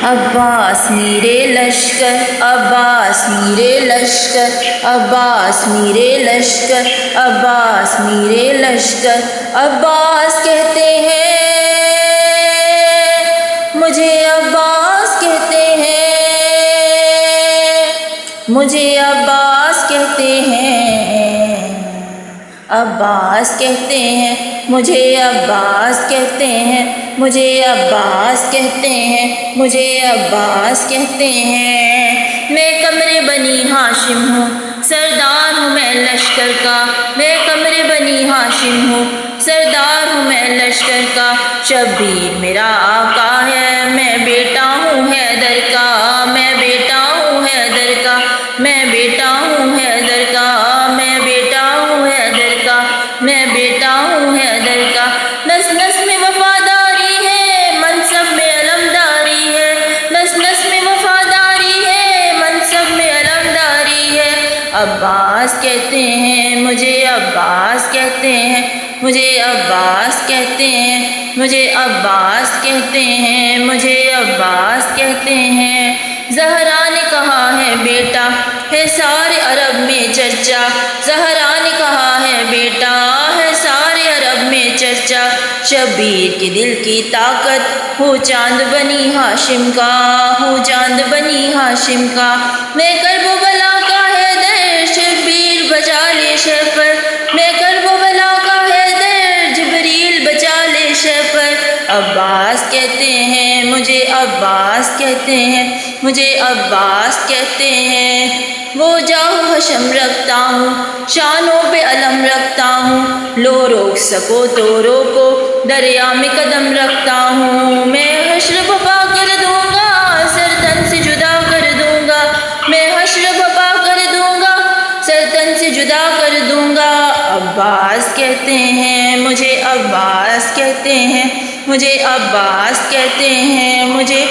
عباس میرے لشکر، عباس میرے لشکر، عباس میرے لشکر، عباس میرے لشکر۔ عباس کہتے ہیں مجھے، عباس کہتے ہیں مجھے، عباس کہتے ہیں، عباس کہتے ہیں مجھے، عباس کہتے ہیں مجھے، عباس کہتے ہیں مجھے، عباس کہتے ہیں۔ میں قمر بنی ہاشم ہوں، سردار ہوں میں لشکر کا، میں قمر بنی ہاشم ہوں، سردار ہوں میں لشکر کا۔ شبیر میرا آقا ہے، میں بیٹا ہوں حیدر کا، میں بیٹا ہوں حیدر کا، میں بیٹا ہوں حیدر کا، میں بیٹا ہوں حیدر کا، میں بیٹا ہوں حیدر کا۔ نس نس میں وفاداری ہے، منصب میں علمداری ہے، نس نس میں وفاداری ہے، منصب میں علمداری ہے۔ عباس کہتے ہیں مجھے، عباس کہتے ہیں مجھے، عباس کہتے ہیں مجھے، عباس کہتے ہیں مجھے، عباس کہتے ہیں۔ زہرا نے کہا ہے بیٹا ہے سارے عرب میں چرچا، زہرا نے کہا ہے بیٹا ہے سارے عرب میں چرچا۔ شبیر کے دل کی طاقت ہو چاند بنی ہاشم کا، ہو چاند بنی ہاشم کا۔ میں کرب و بلا کا حیدر، شبیر بچا لے شہپر، میں کرب و بلا کا حیدر، جبریل بچا لے شہپر۔ عباس کہتے ہیں مجھے، عباس کہتے ہیں مجھے، عباس کہتے ہیں۔ وہ جاؤ حشم رکھتا ہوں، شانوں پہ علم رکھتا ہوں، لو روک سکو تو روکو، دریا میں قدم رکھتا ہوں۔ میں حشر بپا کر دوں گا، سر تن سے جدا کر دوں گا، میں حشر بپا کر دوں گا، سر تن سے جدا کر دوں گا۔ عباس کہتے ہیں مجھے، عباس کہتے ہیں مجھے، عباس کہتے ہیں مجھے،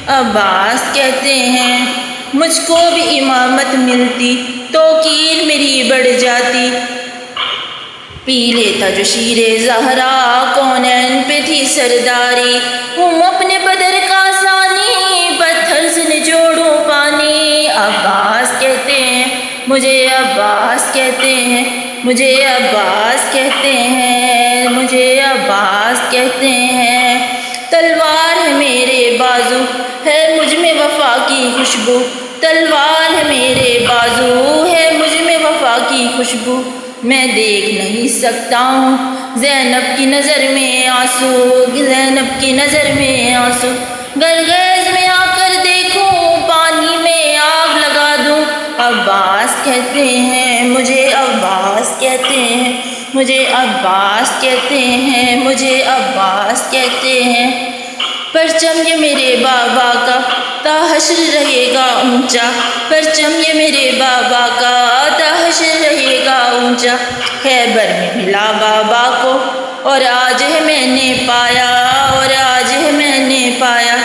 عباس کہتے ہیں۔ مجھ کو بھی امامت ملتی توقیر میری بڑھ جاتی، پی لیتا جو شیر زہرا، کونین پہ تھی سرداری۔ ہوں اپنے بدر کا ثانی، پتھر سے نچوڑوں پانی۔ عباس کہتے ہیں مجھے، عباس کہتے ہیں مجھے، عباس کہتے ہیں مجھے، عباس کہتے ہیں۔ تلوار ہے میرے بازو، ہے مجھ میں وفا کی خوشبو، تلوار ہے میرے بازو، ہے مجھ میں وفا کی خوشبو۔ میں دیکھ نہیں سکتا ہوں زینب کی نظر میں آنسو، زینب کی نظر میں آنسو۔ گلگیز میں آ کر دیکھوں، پانی میں آگ لگا دوں۔ عباس کہتے ہیں مجھے، عباس کہتے ہیں مجھے، عباس کہتے ہیں مجھے، عباس کہتے ہیں۔ پرچم یہ میرے بابا کا تا حشر رہے گا اونچا، پرچم یہ میرے بابا کا تا حشر رہے گا اونچا۔ خیبر میں ملا بابا کو اور آج ہے میں نے پایا، اور آج ہے میں نے پایا۔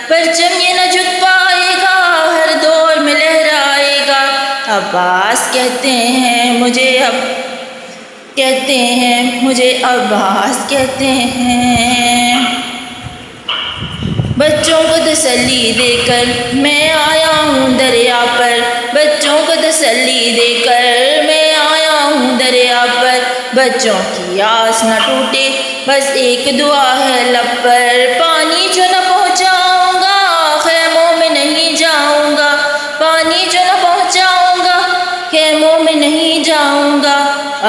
پرچم یہ نہ جھک پائے گا، ہر دور میں لہرائے گا۔ عباس کہتے ہیں مجھے، کہتے ہیں مجھے، عباس کہتے ہیں۔ بچوں کو تسلی دے کر میں آیا ہوں دریا پر، بچوں کو تسلی دے کر میں آیا ہوں دریا پر۔ بچوں کی آس نہ ٹوٹے، بس ایک دعا ہے لب پر۔ پانی جو نہ پہنچاؤں گا، خیموں میں نہیں جاؤں گا، پانی جو نہ پہنچاؤں گا، خیموں میں نہیں جاؤں گا۔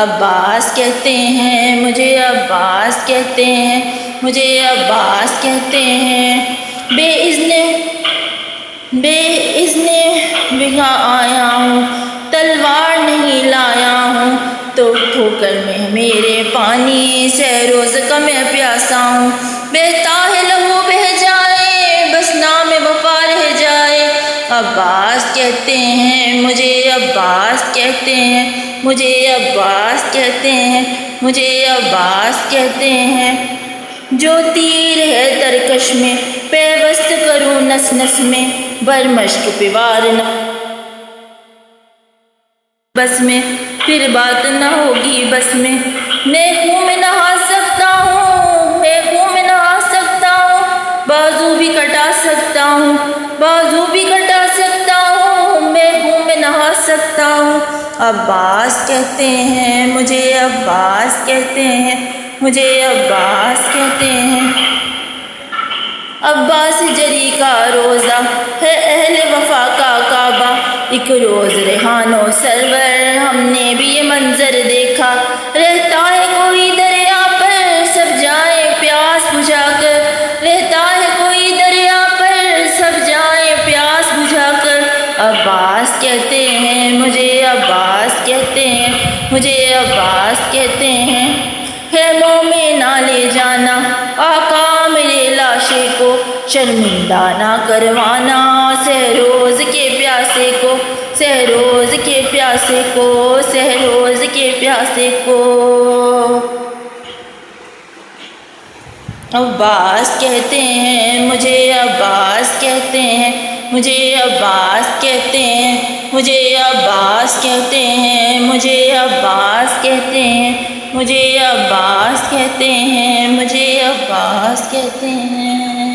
عباس کہتے ہیں مجھے، عباس کہتے ہیں مجھے، عباس کہتے ہیں۔ بے اذن بگا آیا ہوں، تلوار نہیں لایا ہوں، تو ٹھوکر میں میرے پانی سے روز کا میں پیاسا ہوں۔ بہتا ہے لہو بہہ جائے، بس نام وفا رہ جائے۔ عباس کہتے ہیں مجھے، عباس کہتے ہیں مجھے، عباس کہتے ہیں مجھے، عباس کہتے ہیں۔ جو تیر ہے ترکش میں پیوست کروں نس نس میں، برمشق پہ وار نہ بس میں، پھر بات نہ ہوگی بس میں۔ میں خون میں نہا سکتا ہوں، میں خون میں نہا سکتا ہوں، بازو بھی کٹا سکتا ہوں، بازو بھی کٹا سکتا ہوں، میں خون میں نہا سکتا ہوں۔ عباس کہتے ہیں مجھے، عباس کہتے ہیں مجھے، عباس کہتے ہیں۔ عباس جری کا روزہ ہے اہل وفا کا کعبہ، ایک روز ریحان و سرور ہم نے بھی یہ منظر دیکھا، رہتا ہے کوئی دریا پر سب جائیں پیاس بجھا کر، رہتا ہے کوئی دریا پر سب جائیں پیاس بجھا کر۔ عباس کہتے ہیں مجھے، عباس کہتے ہیں مجھے، عباس کہتے ہیں۔ خیموں میں نہ لے جانا آقا میرے لاشے کو، شرمندہ نہ کروانا سہروز کے پیاسے کو، سہروز کے پیاسے کو، سہروز کے پیاسے کو۔ عباس کہتے ہیں مجھے، عباس کہتے ہیں مجھے، عباس کہتے ہیں مجھے، عباس کہتے ہیں مجھے، عباس کہتے ہیں مجھے، عباس کہتے ہیں مجھے، عباس کہتے ہیں۔